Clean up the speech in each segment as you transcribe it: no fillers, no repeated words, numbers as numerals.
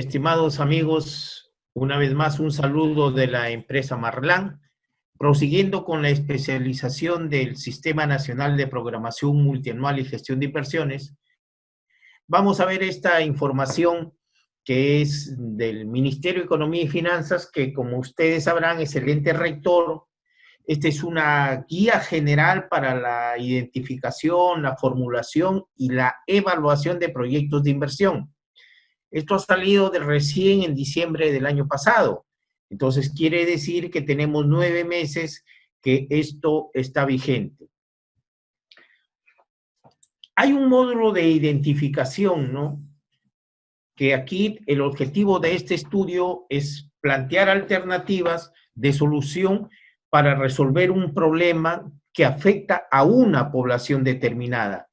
Estimados amigos, una vez más un saludo de la empresa Marlan, prosiguiendo con la especialización del Sistema Nacional de Programación Multianual y Gestión de Inversiones. Vamos a ver esta información que es del Ministerio de Economía y Finanzas, que como ustedes sabrán es el ente rector. Esta es una guía general para la identificación, la formulación y la evaluación de proyectos de inversión. Esto ha salido de recién en diciembre del año pasado. Entonces, quiere decir que tenemos 9 meses que esto está vigente. Hay un módulo de identificación, ¿no? Que aquí el objetivo de este estudio es plantear alternativas de solución para resolver un problema que afecta a una población determinada.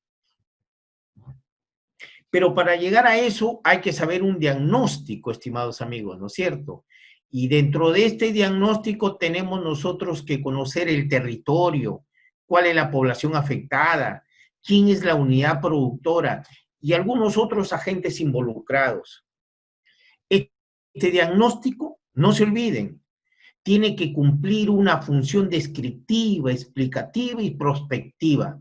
Pero para llegar a eso hay que saber un diagnóstico, estimados amigos, ¿no es cierto? Y dentro de este diagnóstico tenemos nosotros que conocer el territorio, cuál es la población afectada, quién es la unidad productora y algunos otros agentes involucrados. Este diagnóstico, no se olviden, tiene que cumplir una función descriptiva, explicativa y prospectiva.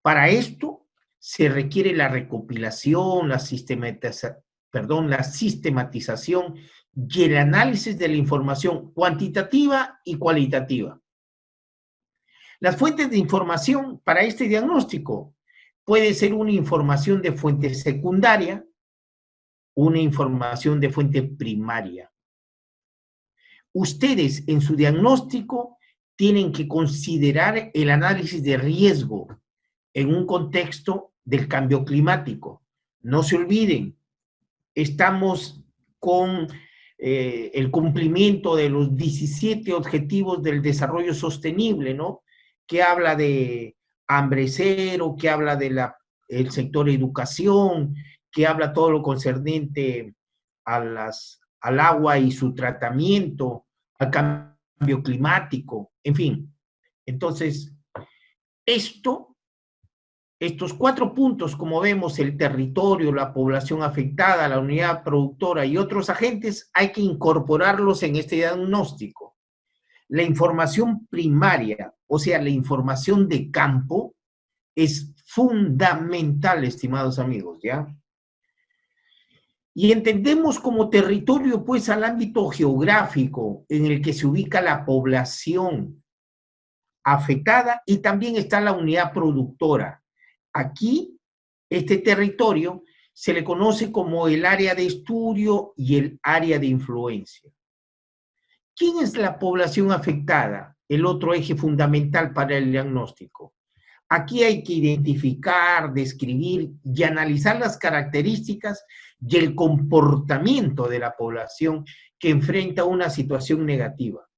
Para esto se requiere la recopilación, la sistematización y el análisis de la información cuantitativa y cualitativa. Las fuentes de información para este diagnóstico puede ser una información de fuente secundaria, una información de fuente primaria. Ustedes en su diagnóstico tienen que considerar el análisis de riesgo en un contexto del cambio climático. No se olviden, estamos con el cumplimiento de los 17 Objetivos del Desarrollo Sostenible, ¿no? Que habla de hambre cero, que habla del sector educación, que habla todo lo concerniente al agua y su tratamiento, al cambio climático, en fin. Entonces, estos 4 puntos, como vemos, el territorio, la población afectada, la unidad productora y otros agentes, hay que incorporarlos en este diagnóstico. La información primaria, o sea, la información de campo, es fundamental, estimados amigos, ¿ya? Y entendemos como territorio, pues, al ámbito geográfico en el que se ubica la población afectada y también está la unidad productora. Aquí, este territorio se le conoce como el área de estudio y el área de influencia. ¿Quién es la población afectada? El otro eje fundamental para el diagnóstico. Aquí hay que identificar, describir y analizar las características y el comportamiento de la población que enfrenta una situación negativa.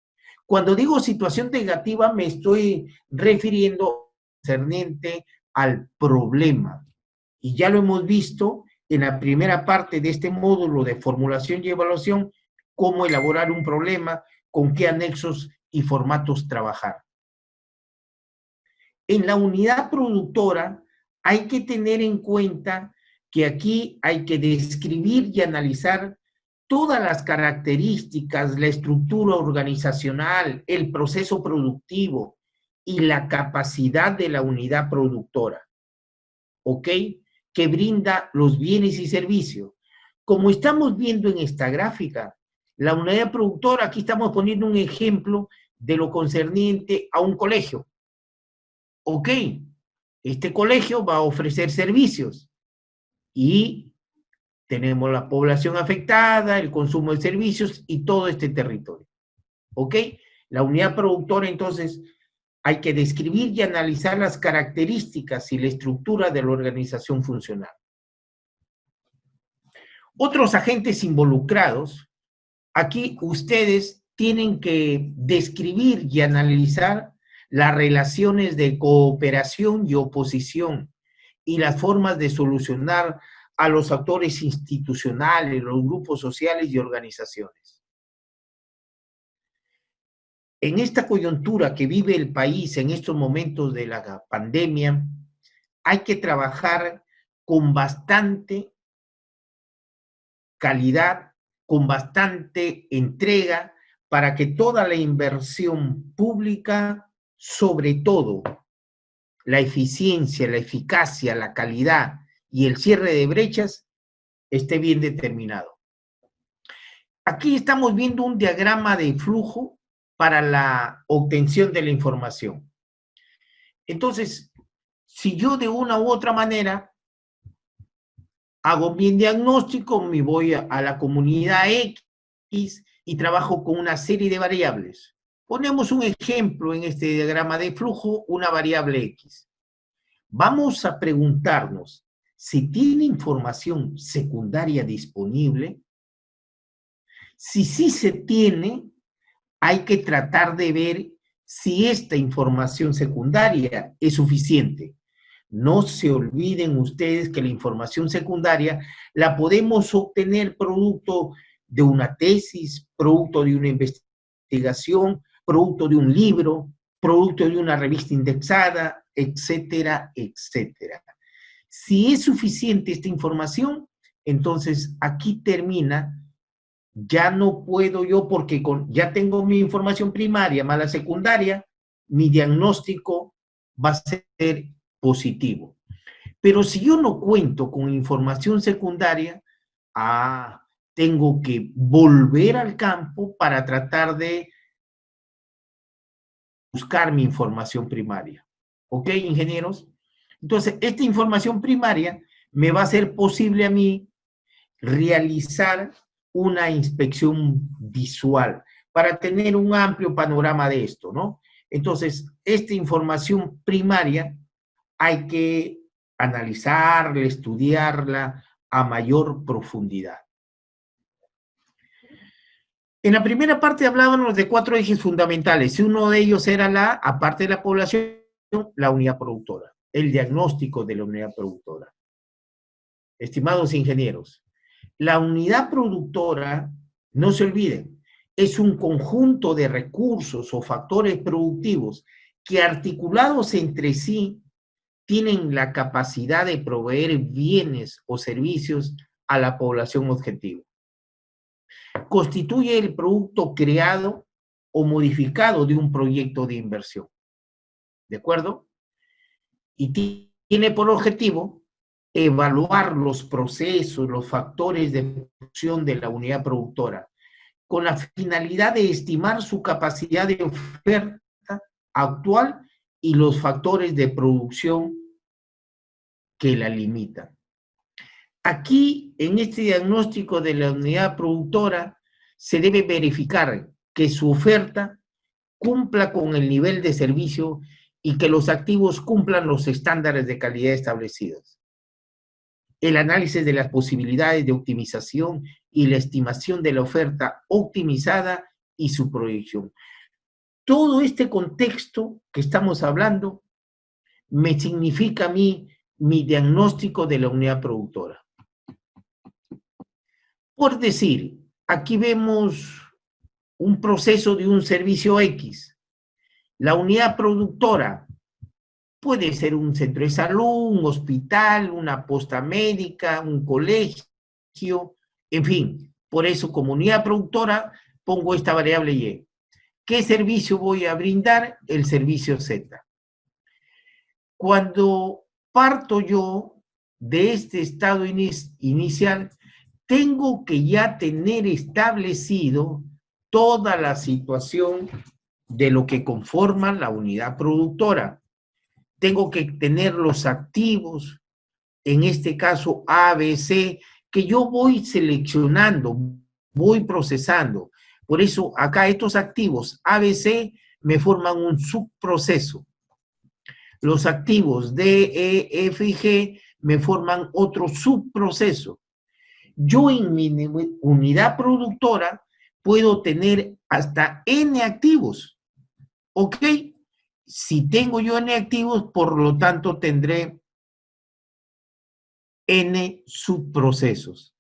Cuando digo situación negativa, me estoy refiriendo concerniente al problema. Y ya lo hemos visto en la primera parte de este módulo de formulación y evaluación, cómo elaborar un problema, con qué anexos y formatos trabajar. En la unidad productora hay que tener en cuenta que aquí hay que describir y analizar todas las características, la estructura organizacional, el proceso productivo y la capacidad de la unidad productora, ¿ok? Que brinda los bienes y servicios. Como estamos viendo en esta gráfica, la unidad productora, aquí estamos poniendo un ejemplo de lo concerniente a un colegio. Ok, este colegio va a ofrecer servicios y tenemos la población afectada, el consumo de servicios y todo este territorio. ¿Ok? La unidad productora, entonces, hay que describir y analizar las características y la estructura de la organización funcional. Otros agentes involucrados, aquí ustedes tienen que describir y analizar las relaciones de cooperación y oposición y las formas de solucionar a los actores institucionales, los grupos sociales y organizaciones. En esta coyuntura que vive el país en estos momentos de la pandemia, hay que trabajar con bastante calidad, con bastante entrega, para que toda la inversión pública, sobre todo la eficiencia, la eficacia, la calidad y el cierre de brechas, esté bien determinado. Aquí estamos viendo un diagrama de flujo para la obtención de la información. Entonces, si yo de una u otra manera hago mi diagnóstico, me voy a la comunidad X y trabajo con una serie de variables. Ponemos un ejemplo en este diagrama de flujo, una variable X. Vamos a preguntarnos si tiene información secundaria disponible. Si sí se tiene, hay que tratar de ver si esta información secundaria es suficiente. No se olviden ustedes que la información secundaria la podemos obtener producto de una tesis, producto de una investigación, producto de un libro, producto de una revista indexada, etcétera, etcétera. Si es suficiente esta información, entonces aquí termina. Ya no puedo yo, porque ya tengo mi información primaria más la secundaria, mi diagnóstico va a ser positivo. Pero si yo no cuento con información secundaria, tengo que volver al campo para tratar de buscar mi información primaria. ¿Ok, ingenieros? Entonces, esta información primaria me va a hacer posible a mí realizar una inspección visual para tener un amplio panorama de esto, ¿no? Entonces, esta información primaria hay que analizarla, estudiarla a mayor profundidad. En la primera parte hablábamos de 4 ejes fundamentales. Uno de ellos era aparte de la población, la unidad productora, el diagnóstico de la unidad productora. Estimados ingenieros, la unidad productora, no se olviden, es un conjunto de recursos o factores productivos que articulados entre sí tienen la capacidad de proveer bienes o servicios a la población objetivo. Constituye el producto creado o modificado de un proyecto de inversión. ¿De acuerdo? Y tiene por objetivo evaluar los procesos, los factores de producción de la unidad productora, con la finalidad de estimar su capacidad de oferta actual y los factores de producción que la limitan. Aquí, en este diagnóstico de la unidad productora, se debe verificar que su oferta cumpla con el nivel de servicio y que los activos cumplan los estándares de calidad establecidos. El análisis de las posibilidades de optimización y la estimación de la oferta optimizada y su proyección. Todo este contexto que estamos hablando me significa a mí mi diagnóstico de la unidad productora. Por decir, aquí vemos un proceso de un servicio X. La unidad productora puede ser un centro de salud, un hospital, una posta médica, un colegio, en fin. Por eso, como unidad productora, pongo esta variable Y. ¿Qué servicio voy a brindar? El servicio Z. Cuando parto yo de este estado inicial, tengo que ya tener establecido toda la situación de lo que conforma la unidad productora. Tengo que tener los activos, en este caso A, B, C, que yo voy seleccionando, voy procesando. Por eso acá estos activos A, B, C me forman un subproceso. Los activos D, E, F y G me forman otro subproceso. Yo en mi unidad productora puedo tener hasta N activos. ¿Ok? Si tengo yo N activos, por lo tanto tendré N subprocesos.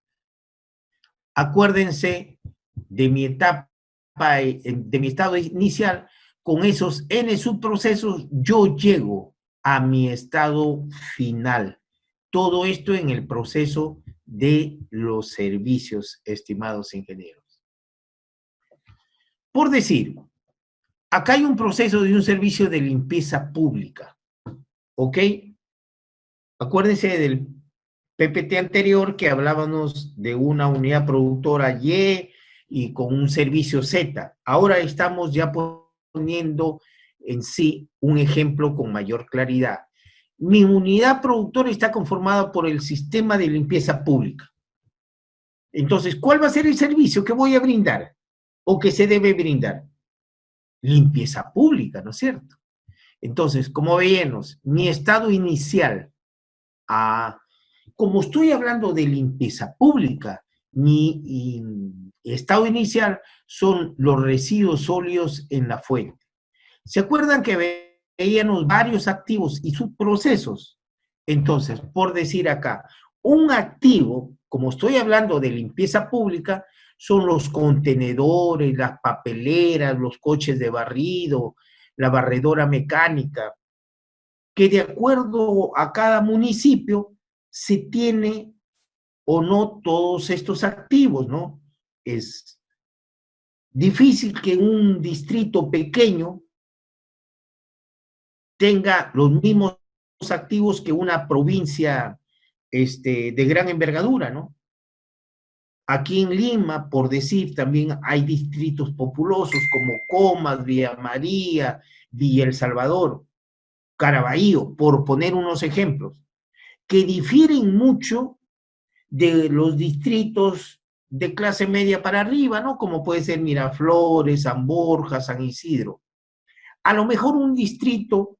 Acuérdense de mi etapa, de mi estado inicial, con esos N subprocesos yo llego a mi estado final. Todo esto en el proceso de los servicios, estimados ingenieros. Por decir, acá hay un proceso de un servicio de limpieza pública, ¿ok? Acuérdense del PPT anterior que hablábamos de una unidad productora Y con un servicio Z. Ahora estamos ya poniendo en sí un ejemplo con mayor claridad. Mi unidad productora está conformada por el sistema de limpieza pública. Entonces, ¿cuál va a ser el servicio que voy a brindar o que se debe brindar? Limpieza pública, ¿no es cierto? Entonces, como veíamos, mi estado inicial, como estoy hablando de limpieza pública, mi estado inicial son los residuos sólidos en la fuente. ¿Se acuerdan que veíamos varios activos y subprocesos? Entonces, por decir acá, un activo, como estoy hablando de limpieza pública, son los contenedores, las papeleras, los coches de barrido, la barredora mecánica, que de acuerdo a cada municipio se tiene o no todos estos activos, ¿no? Es difícil que un distrito pequeño tenga los mismos activos que una provincia de gran envergadura, ¿no? Aquí en Lima, por decir, también hay distritos populosos como Comas, Villa María, Villa El Salvador, Caraballo, por poner unos ejemplos, que difieren mucho de los distritos de clase media para arriba, ¿no? Como puede ser Miraflores, San Borja, San Isidro. A lo mejor un distrito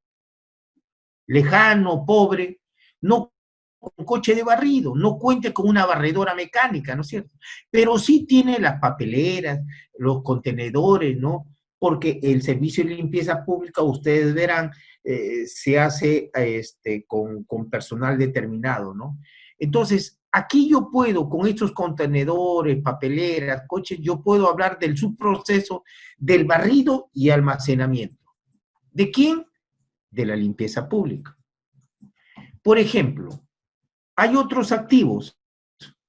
lejano, pobre, no con coche de barrido, no cuente con una barredora mecánica, ¿no es cierto? Pero sí tiene las papeleras, los contenedores, ¿no? Porque el servicio de limpieza pública, ustedes verán, se hace con personal determinado, ¿no? Entonces, aquí yo puedo, con estos contenedores, papeleras, coches, yo puedo hablar del subproceso del barrido y almacenamiento. ¿De quién? De la limpieza pública. Por ejemplo, hay otros activos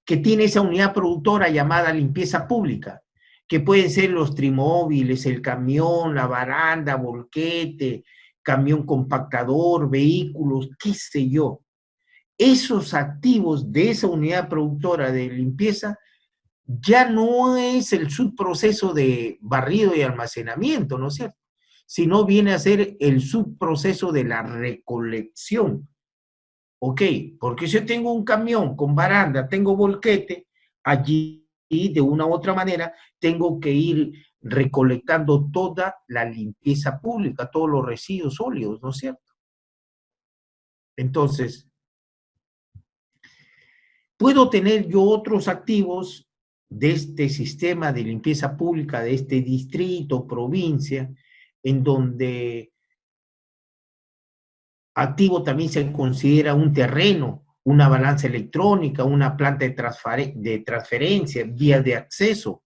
que tiene esa unidad productora llamada limpieza pública, que pueden ser los trimóviles, el camión, la baranda, volquete, camión compactador, vehículos, qué sé yo. Esos activos de esa unidad productora de limpieza ya no es el subproceso de barrido y almacenamiento, ¿no es cierto? Sino viene a ser el subproceso de la recolección. Ok, porque si yo tengo un camión con baranda, tengo volquete, allí de una u otra manera tengo que ir recolectando toda la limpieza pública, todos los residuos sólidos, ¿no es cierto? Entonces, puedo tener yo otros activos de este sistema de limpieza pública, de este distrito, provincia, en donde activo también se considera un terreno, una balanza electrónica, una planta de transferencia, vías de acceso.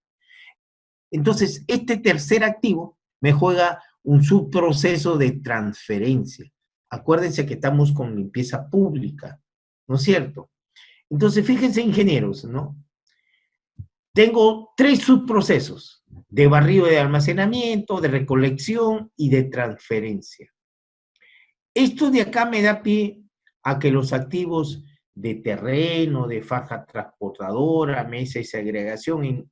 Entonces, este tercer activo me juega un subproceso de transferencia. Acuérdense que estamos con limpieza pública, ¿no es cierto? Entonces, fíjense, ingenieros, ¿no? Tengo 3 subprocesos: de barrido de almacenamiento, de recolección y de transferencia. Esto de acá me da pie a que los activos de terreno, de faja transportadora, mesa y segregación,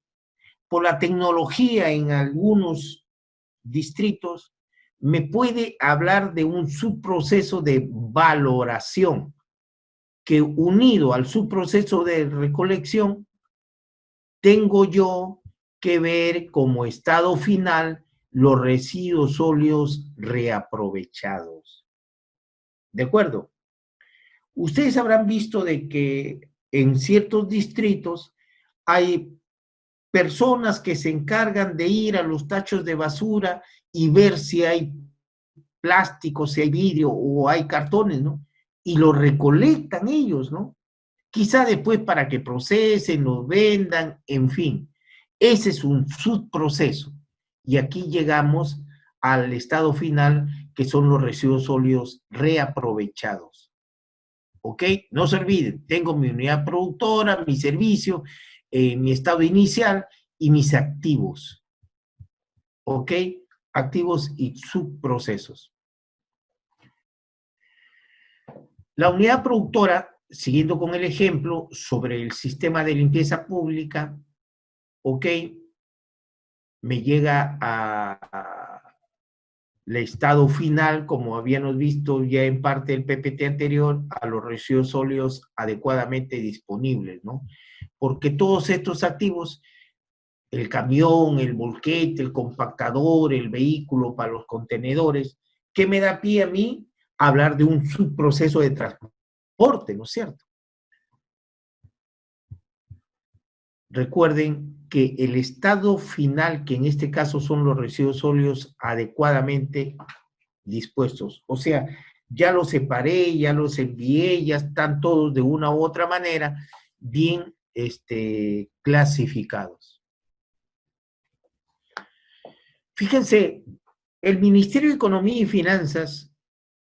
por la tecnología en algunos distritos, me puede hablar de un subproceso de valoración que, unido al subproceso de recolección, tengo yo que ver como estado final los residuos sólidos reaprovechados. ¿De acuerdo? Ustedes habrán visto de que en ciertos distritos hay personas que se encargan de ir a los tachos de basura y ver si hay plástico, si hay vidrio o hay cartones, ¿no? Y lo recolectan ellos, ¿no? Quizá después para que procesen, los vendan, en fin. Ese es un subproceso. Y aquí llegamos al estado final, que son los residuos sólidos reaprovechados. ¿Ok? No se olviden, tengo mi unidad productora, mi servicio, mi estado inicial y mis activos. ¿Ok? Activos y subprocesos. La unidad productora, siguiendo con el ejemplo sobre el sistema de limpieza pública, ¿ok? Me llega el estado final, como habíamos visto ya en parte del PPT anterior, a los residuos sólidos adecuadamente disponibles, ¿no? Porque todos estos activos, el camión, el volquete, el compactador, el vehículo para los contenedores, ¿qué me da pie a mí? A hablar de un subproceso de transporte, ¿no es cierto? Recuerden que el estado final, que en este caso son los residuos sólidos adecuadamente dispuestos, o sea, ya los separé, ya los envié, ya están todos de una u otra manera bien clasificados. Fíjense, el Ministerio de Economía y Finanzas,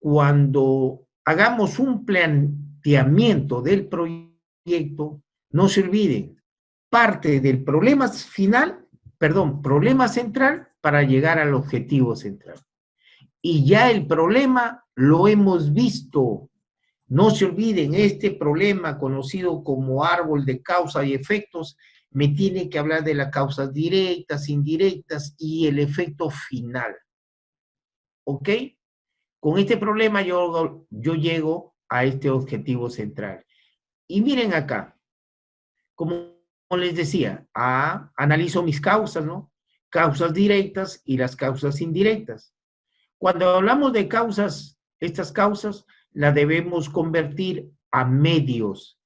cuando hagamos un planteamiento del proyecto, no se olviden, parte del problema final, perdón, problema central para llegar al objetivo central. Y ya el problema lo hemos visto. No se olviden, este problema conocido como árbol de causa y efectos me tiene que hablar de las causas directas, indirectas y el efecto final. ¿Ok? Con este problema yo llego a este objetivo central. Y miren acá, como les decía, analizo mis causas, ¿no? Causas directas y las causas indirectas. Cuando hablamos de causas, estas causas las debemos convertir a medios.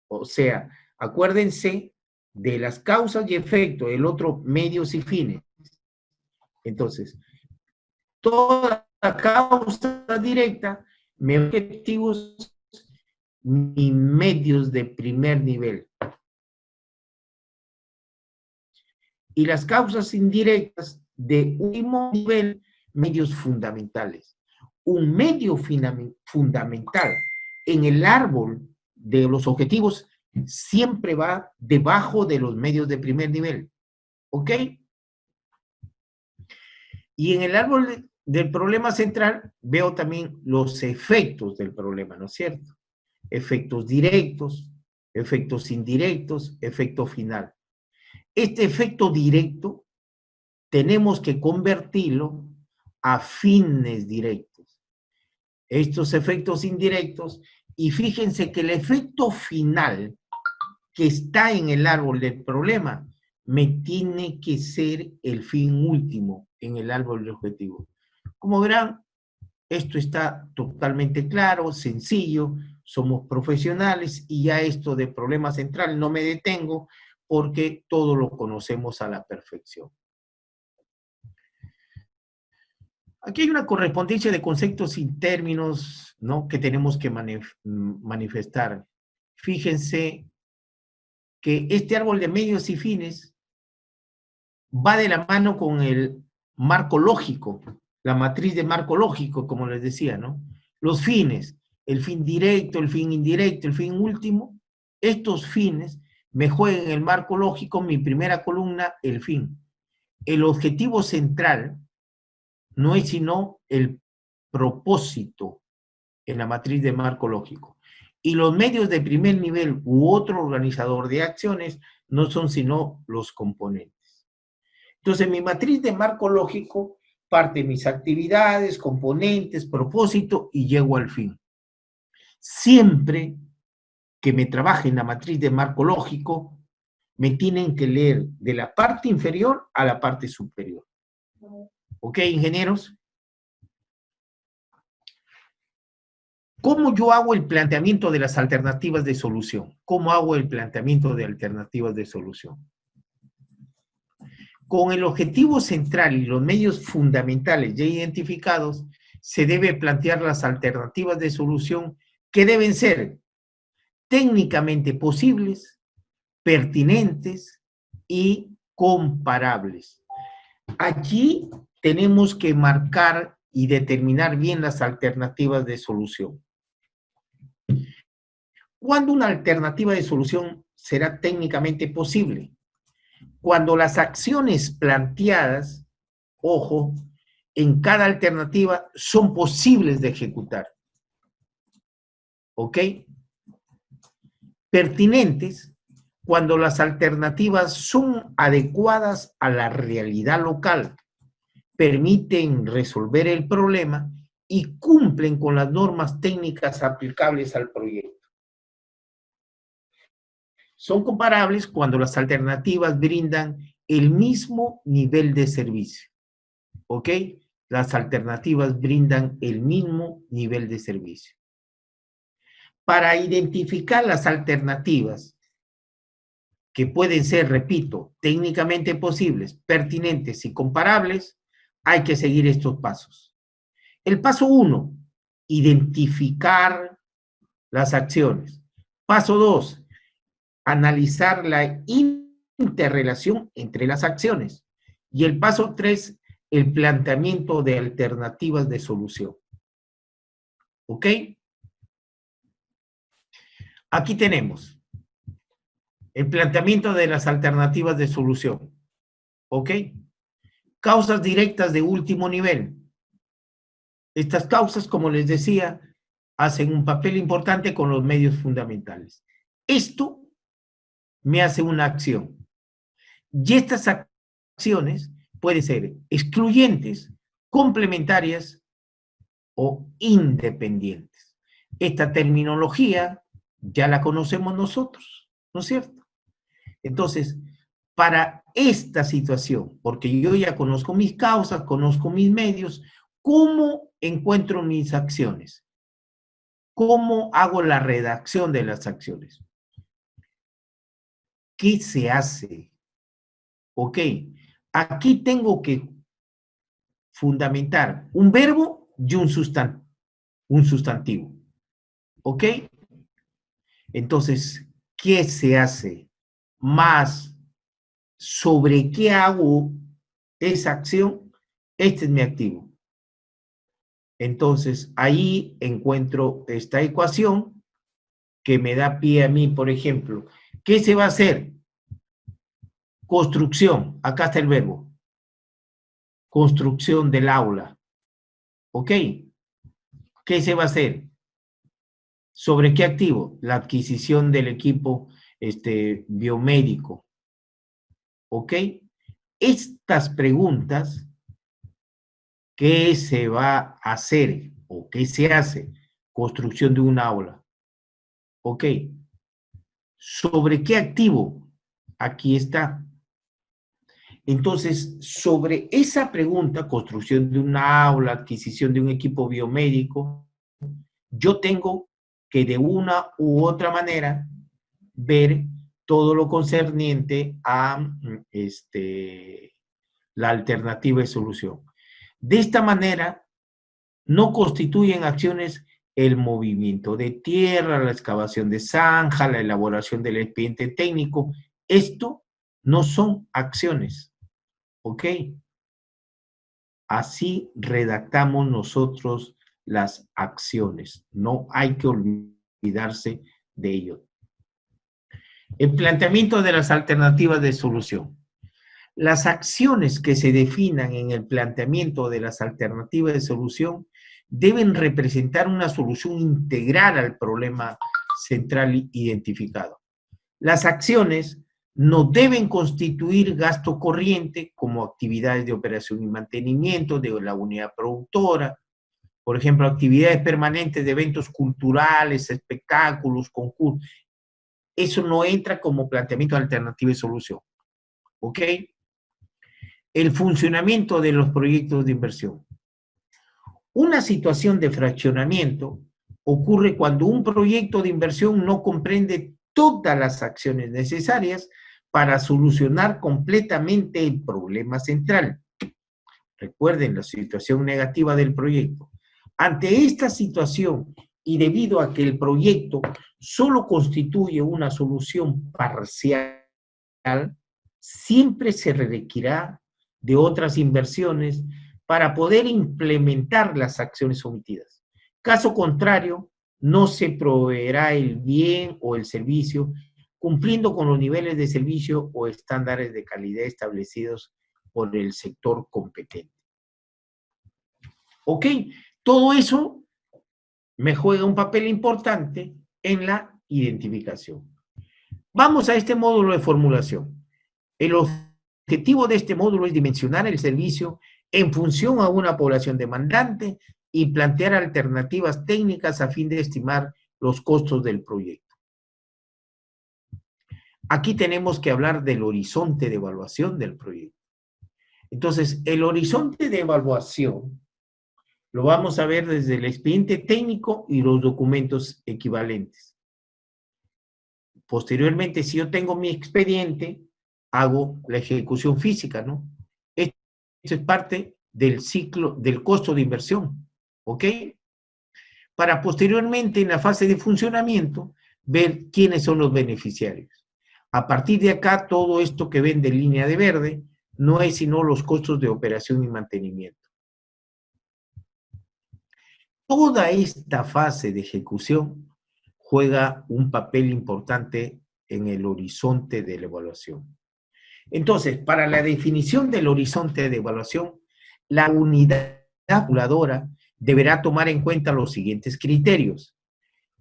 O sea, acuérdense de las causas y efectos, el otro medios y fines. Entonces, toda causa directa, mis objetivos, mis medios de primer nivel. Y las causas indirectas de último nivel, medios fundamentales. Un medio fundamental en el árbol de los objetivos siempre va debajo de los medios de primer nivel. ¿Ok? Y en el árbol del problema central veo también los efectos del problema, ¿no es cierto? Efectos directos, efectos indirectos, efecto final. Este efecto directo tenemos que convertirlo a fines directos. Estos efectos indirectos, y fíjense que el efecto final que está en el árbol del problema me tiene que ser el fin último en el árbol del objetivo. Como verán, esto está totalmente claro, sencillo, somos profesionales y ya esto de problema central no me detengo porque todo lo conocemos a la perfección. Aquí hay una correspondencia de conceptos y términos, ¿no?, que tenemos que manifestar. Fíjense que este árbol de medios y fines va de la mano con el marco lógico, la matriz de marco lógico, como les decía, ¿no? Los fines, el fin directo, el fin indirecto, el fin último, estos fines me juegan en el marco lógico, mi primera columna, el fin. El objetivo central no es sino el propósito en la matriz de marco lógico. Y los medios de primer nivel u otro organizador de acciones no son sino los componentes. Entonces, mi matriz de marco lógico parte de mis actividades, componentes, propósito y llego al fin. Siempre que me trabaje en la matriz de marco lógico, me tienen que leer de la parte inferior a la parte superior. ¿Ok, ingenieros? ¿Cómo yo hago el planteamiento de las alternativas de solución? ¿Cómo hago el planteamiento de alternativas de solución? Con el objetivo central y los medios fundamentales ya identificados, se debe plantear las alternativas de solución que deben ser técnicamente posibles, pertinentes y comparables. Aquí tenemos que marcar y determinar bien las alternativas de solución. ¿Cuándo una alternativa de solución será técnicamente posible? Cuando las acciones planteadas, ojo, en cada alternativa son posibles de ejecutar. ¿Ok? Pertinentes cuando las alternativas son adecuadas a la realidad local, permiten resolver el problema y cumplen con las normas técnicas aplicables al proyecto. Son comparables cuando las alternativas brindan el mismo nivel de servicio. ¿Ok? Las alternativas brindan el mismo nivel de servicio. Para identificar las alternativas que pueden ser, repito, técnicamente posibles, pertinentes y comparables, hay que seguir estos pasos. El paso 1, identificar las acciones. Paso 2, analizar la interrelación entre las acciones. Y el paso 3, el planteamiento de alternativas de solución. ¿Ok? Aquí tenemos el planteamiento de las alternativas de solución. ¿Ok? Causas directas de último nivel. Estas causas, como les decía, hacen un papel importante con los medios fundamentales. Esto me hace una acción. Y estas acciones pueden ser excluyentes, complementarias o independientes. Esta terminología ya la conocemos nosotros, ¿no es cierto? Entonces, para esta situación, porque yo ya conozco mis causas, conozco mis medios, ¿cómo encuentro mis acciones? ¿Cómo hago la redacción de las acciones? ¿Qué se hace? Ok, aquí tengo que fundamentar un verbo y un sustantivo. ¿Ok? Entonces, ¿qué se hace? Más sobre qué hago esa acción, este es mi activo. Entonces, ahí encuentro esta ecuación que me da pie a mí, por ejemplo. ¿Qué se va a hacer? Construcción. Acá está el verbo. Construcción del aula. ¿Ok? ¿Qué se va a hacer? ¿Sobre qué activo? La adquisición del equipo biomédico. ¿Ok? Estas preguntas, ¿qué se va a hacer o qué se hace? Construcción de un aula. ¿Ok? ¿Sobre qué activo? Aquí está. Entonces, sobre esa pregunta, construcción de un aula, adquisición de un equipo biomédico, yo tengo que de una u otra manera ver todo lo concerniente a la alternativa de solución. De esta manera, no constituyen acciones el movimiento de tierra, la excavación de zanja, la elaboración del expediente técnico. Esto no son acciones, ¿ok? Así redactamos nosotros las acciones. No hay que olvidarse de ello. El planteamiento de las alternativas de solución. Las acciones que se definan en el planteamiento de las alternativas de solución deben representar una solución integral al problema central identificado. Las acciones no deben constituir gasto corriente como actividades de operación y mantenimiento de la unidad productora, por ejemplo, actividades permanentes de eventos culturales, espectáculos, concursos. Eso no entra como planteamiento de alternativa de solución. ¿Ok? El funcionamiento de los proyectos de inversión. Una situación de fraccionamiento ocurre cuando un proyecto de inversión no comprende todas las acciones necesarias para solucionar completamente el problema central. Recuerden la situación negativa del proyecto. Ante esta situación y debido a que el proyecto solo constituye una solución parcial, siempre se requerirá de otras inversiones para poder implementar las acciones omitidas. Caso contrario, no se proveerá el bien o el servicio cumpliendo con los niveles de servicio o estándares de calidad establecidos por el sector competente. ¿Ok? Todo eso me juega un papel importante en la identificación. Vamos a este módulo de formulación. El objetivo de este módulo es dimensionar el servicio en función a una población demandante y plantear alternativas técnicas a fin de estimar los costos del proyecto. Aquí tenemos que hablar del horizonte de evaluación del proyecto. Entonces, el horizonte de evaluación lo vamos a ver desde el expediente técnico y los documentos equivalentes. Posteriormente, si yo tengo mi expediente, hago la ejecución física, ¿no? Esto es parte del ciclo, del costo de inversión, ¿ok? Para posteriormente, en la fase de funcionamiento, ver quiénes son los beneficiarios. A partir de acá, todo esto que ven de línea de verde no es sino los costos de operación y mantenimiento. Toda esta fase de ejecución juega un papel importante en el horizonte de la evaluación. Entonces, para la definición del horizonte de evaluación, la unidad calculadora deberá tomar en cuenta los siguientes criterios.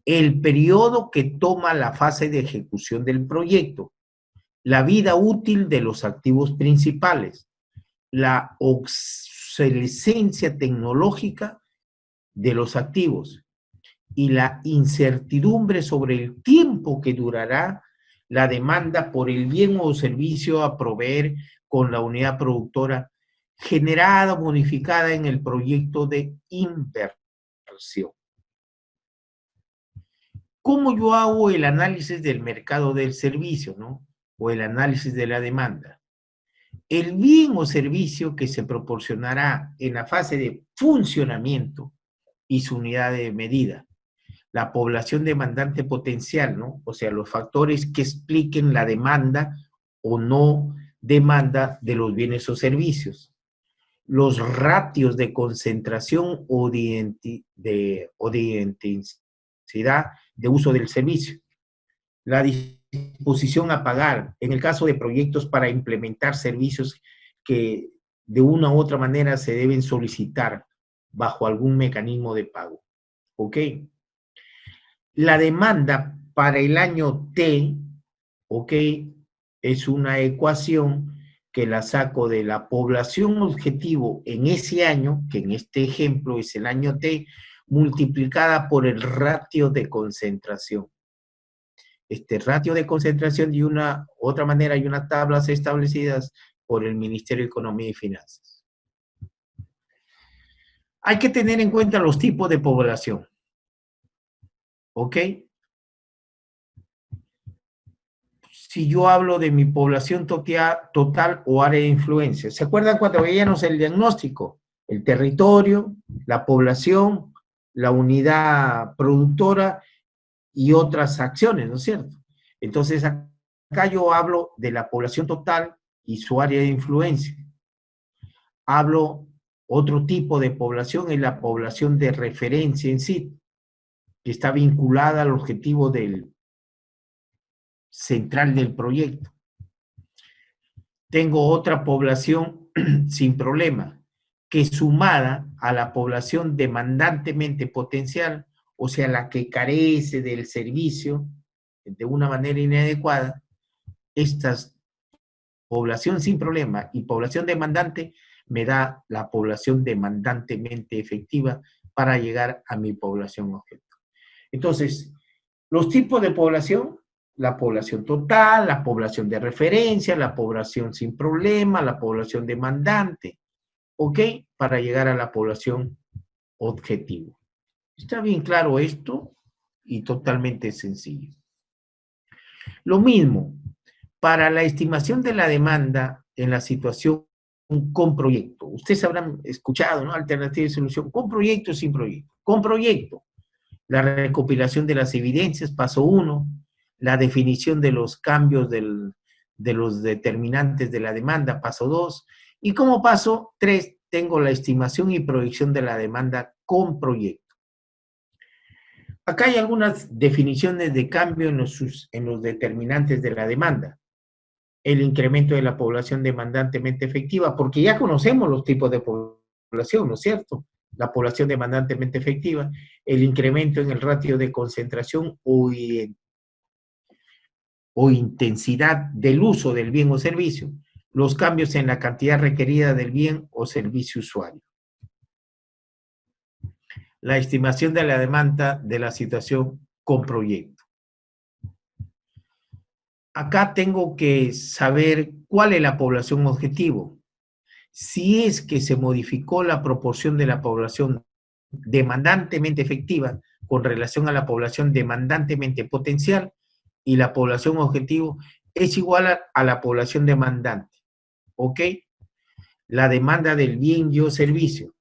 El periodo que toma la fase de ejecución del proyecto, la vida útil de los activos principales, la obsolescencia tecnológica de los activos y la incertidumbre sobre el tiempo que durará la demanda por el bien o servicio a proveer con la unidad productora generada o modificada en el proyecto de inversión. ¿Cómo yo hago el análisis del mercado del servicio, ¿no? O el análisis de la demanda? El bien o servicio que se proporcionará en la fase de funcionamiento y su unidad de medida. La población demandante potencial, ¿no? O sea, los factores que expliquen la demanda o no demanda de los bienes o servicios. Los ratios de concentración o de intensidad de uso del servicio. La disposición a pagar, en el caso de proyectos para implementar servicios que de una u otra manera se deben solicitar bajo algún mecanismo de pago. ¿Ok? La demanda para el año T, ¿ok? Es una ecuación que la saco de la población objetivo en ese año, que en este ejemplo es el año T, multiplicada por el ratio de concentración. Este ratio de concentración de una otra manera hay unas tablas establecidas por el Ministerio de Economía y Finanzas. Hay que tener en cuenta los tipos de población. ¿Ok? Si yo hablo de mi población total o área de influencia. ¿Se acuerdan cuando veíamos el diagnóstico? El territorio, la población, la unidad productora y otras acciones, ¿no es cierto? Entonces, acá yo hablo de la población total y su área de influencia. Hablo otro tipo de población, es la población de referencia en sí, que está vinculada al objetivo central del proyecto. Tengo otra población sin problema, que sumada a la población demandantemente potencial, o sea, la que carece del servicio de una manera inadecuada, estas población sin problema y población demandante me da la población demandantemente efectiva para llegar a mi población objeto. Entonces, los tipos de población: la población total, la población de referencia, la población sin problema, la población demandante, ¿ok? Para llegar a la población objetivo. ¿Está bien claro esto? Y totalmente sencillo. Lo mismo, para la estimación de la demanda en la situación con proyecto. Ustedes habrán escuchado, ¿no? Alternativa de solución con proyecto o sin proyecto. Con proyecto, la recopilación de las evidencias, paso 1, la definición de los cambios de los determinantes de la demanda, paso 2, y como paso 3, tengo la estimación y proyección de la demanda con proyecto. Acá hay algunas definiciones de cambio en los determinantes de la demanda. El incremento de la población demandantemente efectiva, porque ya conocemos los tipos de población, ¿no es cierto? La población demandantemente efectiva, el incremento en el ratio de concentración o intensidad del uso del bien o servicio, los cambios en la cantidad requerida del bien o servicio usuario. La estimación de la demanda de la situación con proyecto. Acá tengo que saber cuál es la población objetivo. Si es que se modificó la proporción de la población demandantemente efectiva con relación a la población demandantemente potencial y la población objetivo es igual a la población demandante, ¿ok? La demanda del bien y o servicio.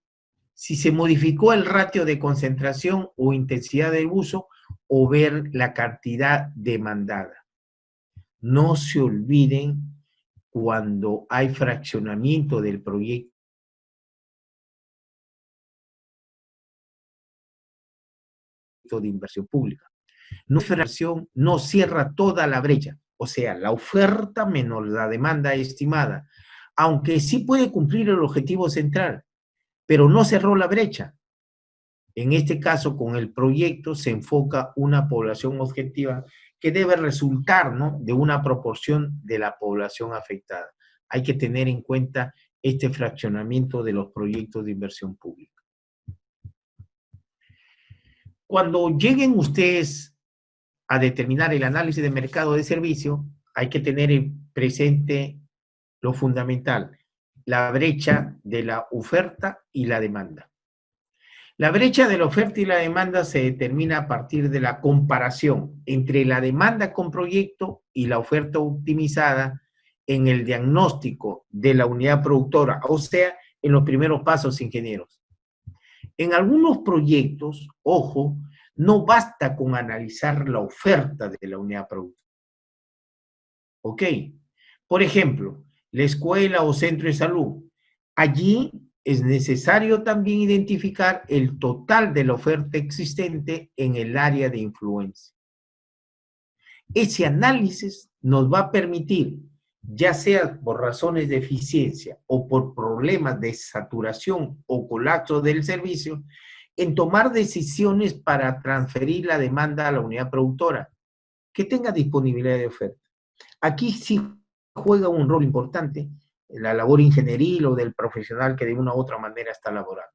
Si se modificó el ratio de concentración o intensidad del uso o ver la cantidad demandada. No se olviden cuando hay fraccionamiento del proyecto de inversión pública. No fracción no cierra toda la brecha, o sea, la oferta menos la demanda estimada, aunque sí puede cumplir el objetivo central, pero no cerró la brecha. En este caso, con el proyecto se enfoca una población objetiva que debe resultar, ¿no?, de una proporción de la población afectada. Hay que tener en cuenta este fraccionamiento de los proyectos de inversión pública. Cuando lleguen ustedes a determinar el análisis de mercado de servicio, hay que tener presente lo fundamental, la brecha de la oferta y la demanda. La brecha de la oferta y la demanda se determina a partir de la comparación entre la demanda con proyecto y la oferta optimizada en el diagnóstico de la unidad productora, o sea, en los primeros pasos, ingenieros. En algunos proyectos, ojo, no basta con analizar la oferta de la unidad productora. ¿Ok? Por ejemplo, la escuela o centro de salud. Allí es necesario también identificar el total de la oferta existente en el área de influencia. Ese análisis nos va a permitir, ya sea por razones de eficiencia o por problemas de saturación o colapso del servicio, en tomar decisiones para transferir la demanda a la unidad productora que tenga disponibilidad de oferta. Aquí sí juega un rol importante la labor ingenieril o del profesional que de una u otra manera está laborando.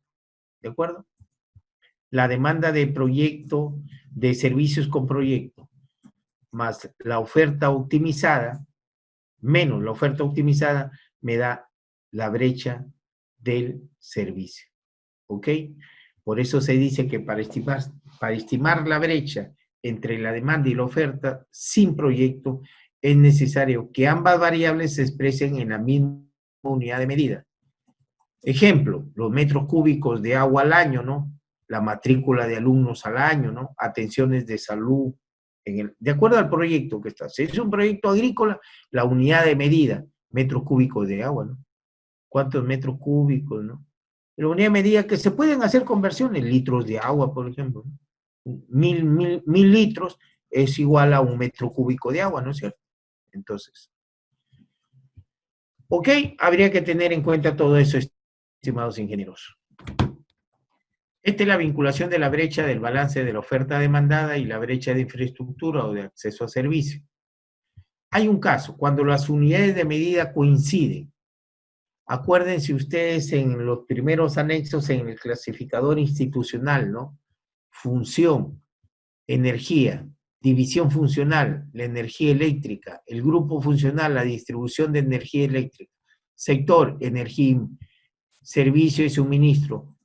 ¿De acuerdo? La demanda de proyecto, de servicios con proyecto, más la oferta optimizada, menos la oferta optimizada, me da la brecha del servicio. ¿Ok? Por eso se dice que para estimar la brecha entre la demanda y la oferta sin proyecto, es necesario que ambas variables se expresen en la misma unidad de medida. Ejemplo, los metros cúbicos de agua al año, ¿no? La matrícula de alumnos al año, ¿no? Atenciones de salud, de acuerdo al proyecto que está. Si es un proyecto agrícola, la unidad de medida, metros cúbicos de agua, ¿no? ¿Cuántos metros cúbicos, no? La unidad de medida que se pueden hacer conversiones, litros de agua, por ejemplo, ¿no? Mil litros es igual a un metro cúbico de agua, ¿no es cierto? Entonces, ok, habría que tener en cuenta todo eso, estimados ingenieros. Esta es la vinculación de la brecha del balance de la oferta demandada y la brecha de infraestructura o de acceso a servicio. Hay un caso, cuando las unidades de medida coinciden. Acuérdense ustedes en los primeros anexos en el clasificador institucional, ¿no? Función, energía, división funcional, la energía eléctrica, el grupo funcional, la distribución de energía eléctrica, sector, energía, servicio y suministro,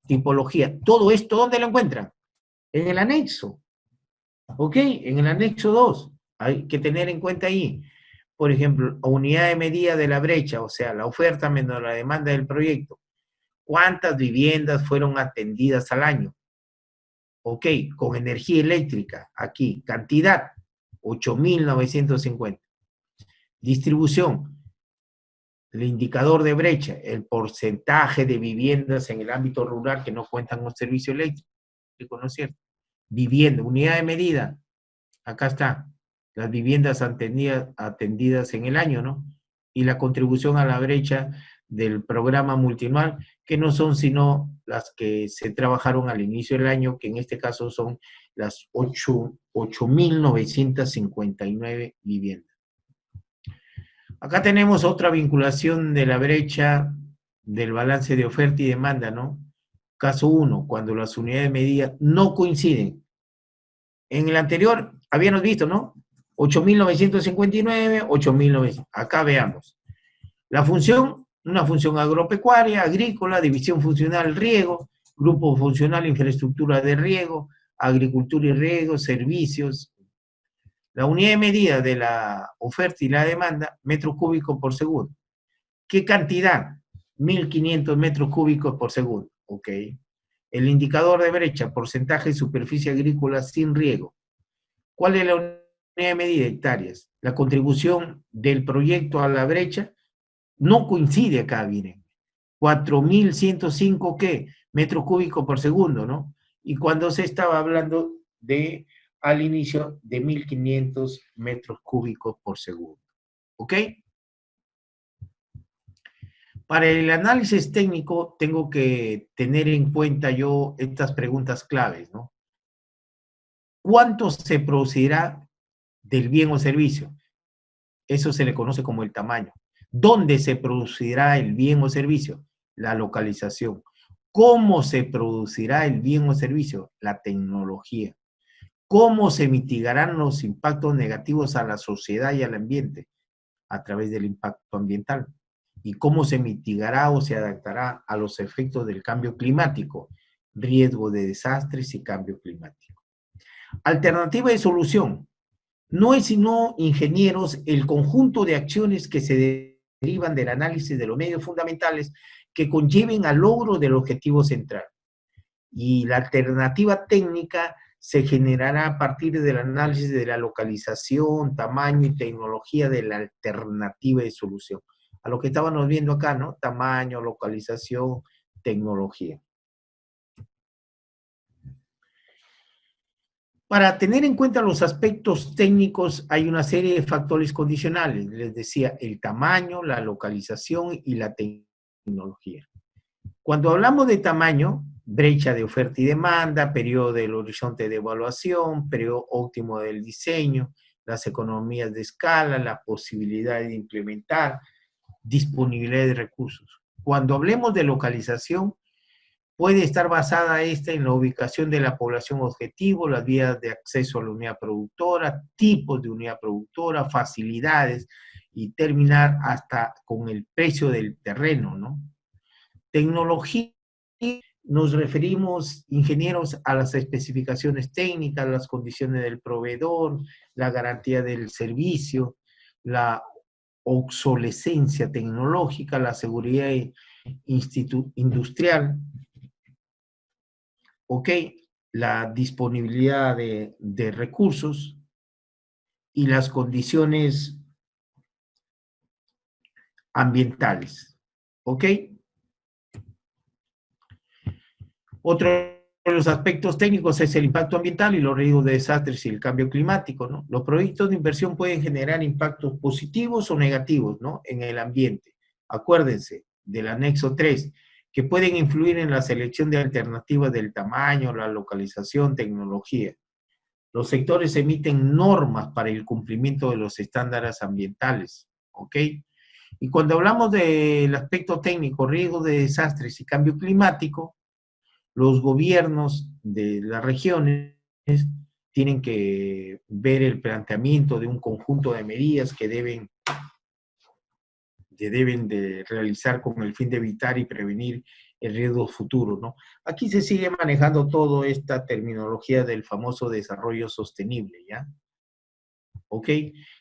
tipología. Todo esto, ¿dónde lo encuentran? En el anexo. ¿Ok? En el anexo 2. Hay que tener en cuenta ahí. Por ejemplo, unidad de medida de la brecha, o sea, la oferta menos la demanda del proyecto. ¿Cuántas viviendas fueron atendidas al año? Ok, con energía eléctrica, aquí, cantidad, 8.950. Distribución, el indicador de brecha, el porcentaje de viviendas en el ámbito rural que no cuentan con servicio eléctrico, ¿no es cierto? Vivienda, unidad de medida, acá está, las viviendas atendidas en el año, ¿no? Y la contribución a la brecha del programa multianual, que no son sino las que se trabajaron al inicio del año, que en este caso son las 8.959 viviendas. Acá tenemos otra vinculación de la brecha del balance de oferta y demanda, ¿no? Caso 1, cuando las unidades de medida no coinciden. En el anterior habíamos visto, ¿no? 8.959, 8.900. Acá veamos. La función, una función agropecuaria, agrícola, división funcional riego, grupo funcional infraestructura de riego, agricultura y riego, servicios. La unidad de medida de la oferta y la demanda, metros cúbicos por segundo. ¿Qué cantidad? 1.500 metros cúbicos por segundo. Ok. El indicador de brecha, porcentaje de superficie agrícola sin riego. ¿Cuál es la unidad de medida? Hectáreas. La contribución del proyecto a la brecha no coincide acá, miren. 4.105, ¿qué? Metros cúbicos por segundo, ¿no? Y cuando se estaba hablando de, al inicio, de 1.500 metros cúbicos por segundo. ¿Ok? Para el análisis técnico tengo que tener en cuenta yo estas preguntas claves, ¿no? ¿Cuánto se producirá del bien o servicio? Eso se le conoce como el tamaño. ¿Dónde se producirá el bien o servicio? La localización. ¿Cómo se producirá el bien o servicio? La tecnología. ¿Cómo se mitigarán los impactos negativos a la sociedad y al ambiente? A través del impacto ambiental. ¿Y cómo se mitigará o se adaptará a los efectos del cambio climático? Riesgo de desastres y cambio climático. Alternativa de solución. No es sino, ingenieros, el conjunto de acciones que se derivan del análisis de los medios fundamentales que conlleven al logro del objetivo central. Y la alternativa técnica se generará a partir del análisis de la localización, tamaño y tecnología de la alternativa de solución. A lo que estábamos viendo acá, ¿no? Tamaño, localización, tecnología. Para tener en cuenta los aspectos técnicos hay una serie de factores condicionales. Les decía, el tamaño, la localización y la tecnología. Cuando hablamos de tamaño, brecha de oferta y demanda, periodo del horizonte de evaluación, periodo óptimo del diseño, las economías de escala, la posibilidad de implementar, disponibilidad de recursos. Cuando hablemos de localización, puede estar basada esta en la ubicación de la población objetivo, las vías de acceso a la unidad productora, tipos de unidad productora, facilidades y terminar hasta con el precio del terreno, ¿no? Tecnología, nos referimos, ingenieros, a las especificaciones técnicas, las condiciones del proveedor, la garantía del servicio, la obsolescencia tecnológica, la seguridad industrial, ¿ok? La disponibilidad de recursos y las condiciones ambientales, ¿ok? Otro de los aspectos técnicos es el impacto ambiental y los riesgos de desastres y el cambio climático, ¿no? Los proyectos de inversión pueden generar impactos positivos o negativos, ¿no? En el ambiente. Acuérdense del anexo 3, que pueden influir en la selección de alternativas del tamaño, la localización, tecnología. Los sectores emiten normas para el cumplimiento de los estándares ambientales, ¿ok? Y cuando hablamos del aspecto técnico, riesgos de desastres y cambio climático, los gobiernos de las regiones tienen que ver el planteamiento de un conjunto de medidas que deben de realizar con el fin de evitar y prevenir el riesgo futuro, ¿no? Aquí se sigue manejando toda esta terminología del famoso desarrollo sostenible, ¿ya? ¿Ok?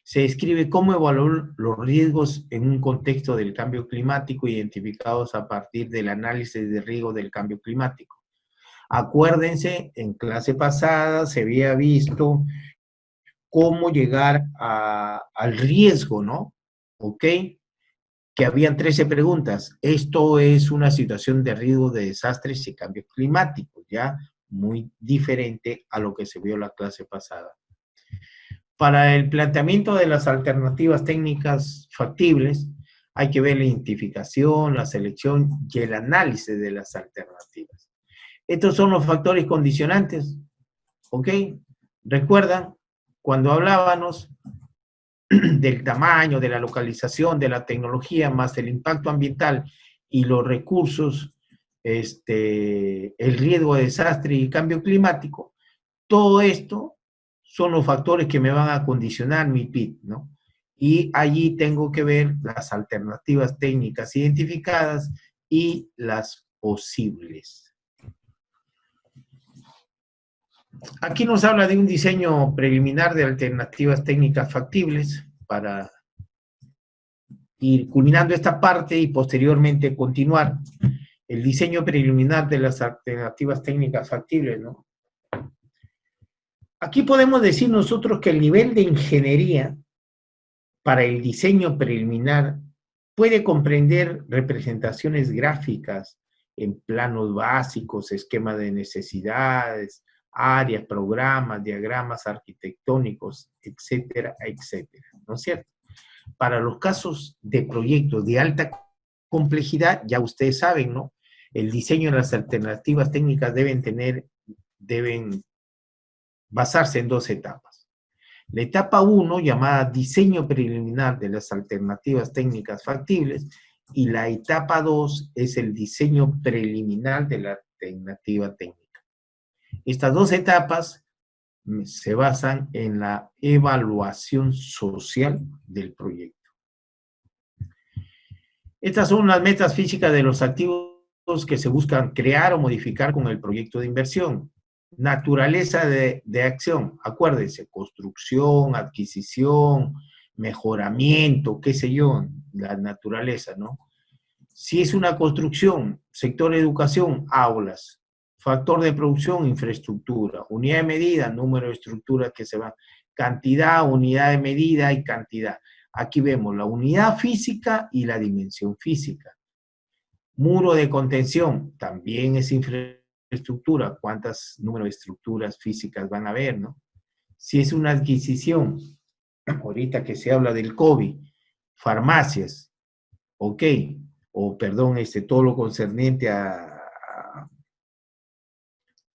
Se describe cómo evaluar los riesgos en un contexto del cambio climático identificados a partir del análisis de riesgo del cambio climático. Acuérdense, en clase pasada se había visto cómo llegar al riesgo, ¿no? ¿Ok? Que habían 13 preguntas. Esto es una situación de riesgo de desastres y cambios climáticos, ¿ya? muy diferente a lo que se vio la clase pasada. Para el planteamiento de las alternativas técnicas factibles, hay que ver la identificación, la selección y el análisis de las alternativas. Estos son los factores condicionantes, ¿ok? Recuerdan, cuando hablábamos del tamaño, de la localización, de la tecnología, más el impacto ambiental y los recursos, el riesgo de desastre y cambio climático, todo esto son los factores que me van a condicionar mi PIT, ¿no? Y allí tengo que ver las alternativas técnicas identificadas y las posibles. Aquí nos habla de un diseño preliminar de alternativas técnicas factibles para ir culminando esta parte y posteriormente continuar. El diseño preliminar de las alternativas técnicas factibles, ¿no? Aquí podemos decir nosotros que el nivel de ingeniería para el diseño preliminar puede comprender representaciones gráficas en planos básicos, esquemas de necesidades, áreas, programas, diagramas arquitectónicos, etcétera, etcétera, ¿no es cierto? Para los casos de proyectos de alta complejidad, ya ustedes saben, ¿no? El diseño de las alternativas técnicas deben basarse en dos etapas. La etapa 1, llamada diseño preliminar de las alternativas técnicas factibles, y la etapa 2 es el diseño preliminar de la alternativa técnica. Estas dos etapas se basan en la evaluación social del proyecto. Estas son las metas físicas de los activos que se buscan crear o modificar con el proyecto de inversión. Naturaleza de acción, acuérdense, construcción, adquisición, mejoramiento, qué sé yo, la naturaleza, ¿no? Si es una construcción, sector educación, aulas. Factor de producción, infraestructura. Unidad de medida, número de estructuras que se van. Cantidad, unidad de medida y cantidad. Aquí vemos la unidad física y la dimensión física. Muro de contención, también es infraestructura. ¿Cuántas número de estructuras físicas van a haber, no? Si es una adquisición, ahorita que se habla del COVID, farmacias, ok, o perdón, todo lo concerniente a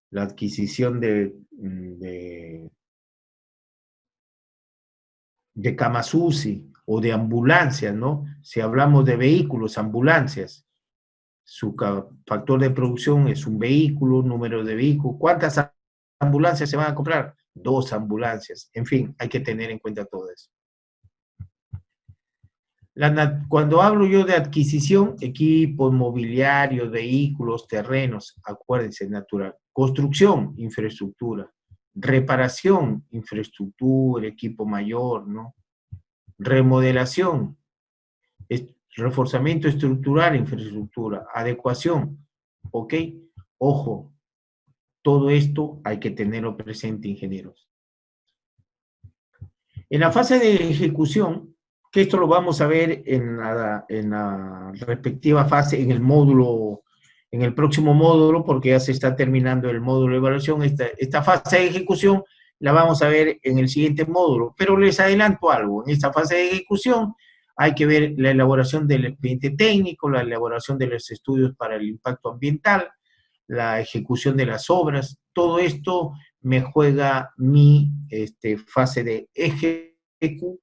la adquisición de camas UCI o de ambulancias, ¿no? Si hablamos de vehículos, ambulancias, su factor de producción es un vehículo, número de vehículos. ¿Cuántas ambulancias se van a comprar? 2 ambulancias. En fin, hay que tener en cuenta todo eso. Cuando hablo yo de adquisición, equipos, mobiliarios, vehículos, terrenos, acuérdense, natural. Construcción, infraestructura. Reparación, infraestructura, equipo mayor, ¿no? Remodelación, reforzamiento estructural, infraestructura. Adecuación, ¿ok? Ojo, todo esto hay que tenerlo presente, ingenieros. En la fase de ejecución, que esto lo vamos a ver en la respectiva fase, en el módulo, en el próximo módulo, porque ya se está terminando el módulo de evaluación. Esta fase de ejecución la vamos a ver en el siguiente módulo, pero les adelanto algo. En esta fase de ejecución hay que ver la elaboración del expediente técnico, la elaboración de los estudios para el impacto ambiental, la ejecución de las obras. Todo esto me juega mi fase de ejecución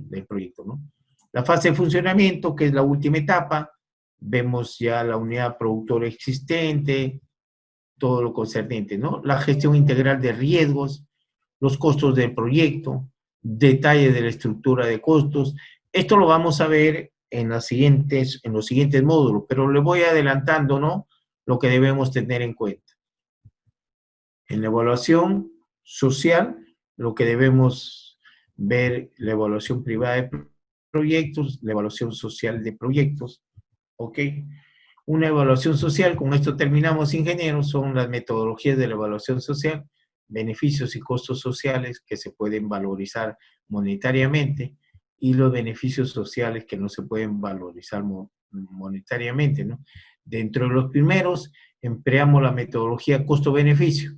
del proyecto, ¿no? La fase de funcionamiento, que es la última etapa, vemos ya la unidad productora existente, todo lo concerniente, ¿no? La gestión integral de riesgos, los costos del proyecto, detalles de la estructura de costos. Esto lo vamos a ver en los siguientes módulos, pero le voy adelantando, ¿no? Lo que debemos tener en cuenta. En la evaluación social, lo que debemos ver, la evaluación privada de proyectos, la evaluación social de proyectos, ¿ok? Una evaluación social, con esto terminamos, ingenieros, son las metodologías de la evaluación social, beneficios y costos sociales que se pueden valorizar monetariamente y los beneficios sociales que no se pueden valorizar monetariamente, ¿no? Dentro de los primeros, empleamos la metodología costo-beneficio.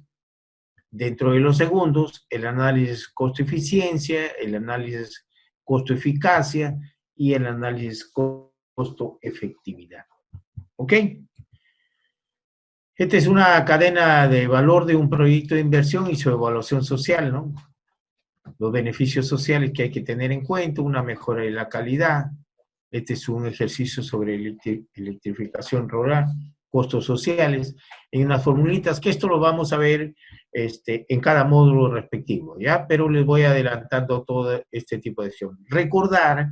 Dentro de los segundos, el análisis costo-eficiencia, el análisis costo-eficacia y el análisis costo-efectividad. ¿Ok? Esta es una cadena de valor de un proyecto de inversión y su evaluación social, ¿no? Los beneficios sociales que hay que tener en cuenta, una mejora de la calidad. Este es un ejercicio sobre electrificación rural, costos sociales, en unas formulitas, que esto lo vamos a ver en cada módulo respectivo, ¿ya? Pero les voy adelantando todo este tipo de acción. Recordar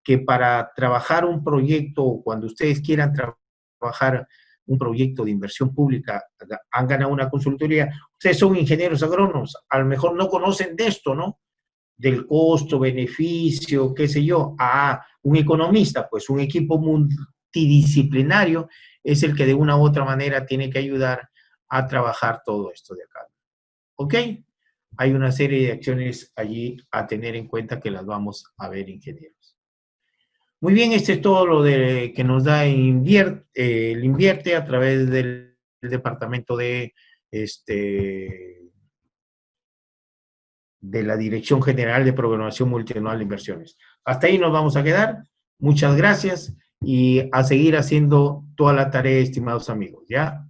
que para trabajar un proyecto, o cuando ustedes quieran trabajar un proyecto de inversión pública, han ganado una consultoría, ustedes son ingenieros agrónomos, a lo mejor no conocen de esto, ¿no? Del costo, beneficio, qué sé yo, a un economista, pues un equipo multidisciplinario es el que de una u otra manera tiene que ayudar a trabajar todo esto de acá. ¿Ok? Hay una serie de acciones allí a tener en cuenta que las vamos a ver, ingenieros. Muy bien, este es todo lo que nos da el Invierte a través del departamento de la Dirección General de Programación Multianual de Inversiones. Hasta ahí nos vamos a quedar. Muchas gracias y a seguir haciendo toda la tarea, estimados amigos, ¿ya?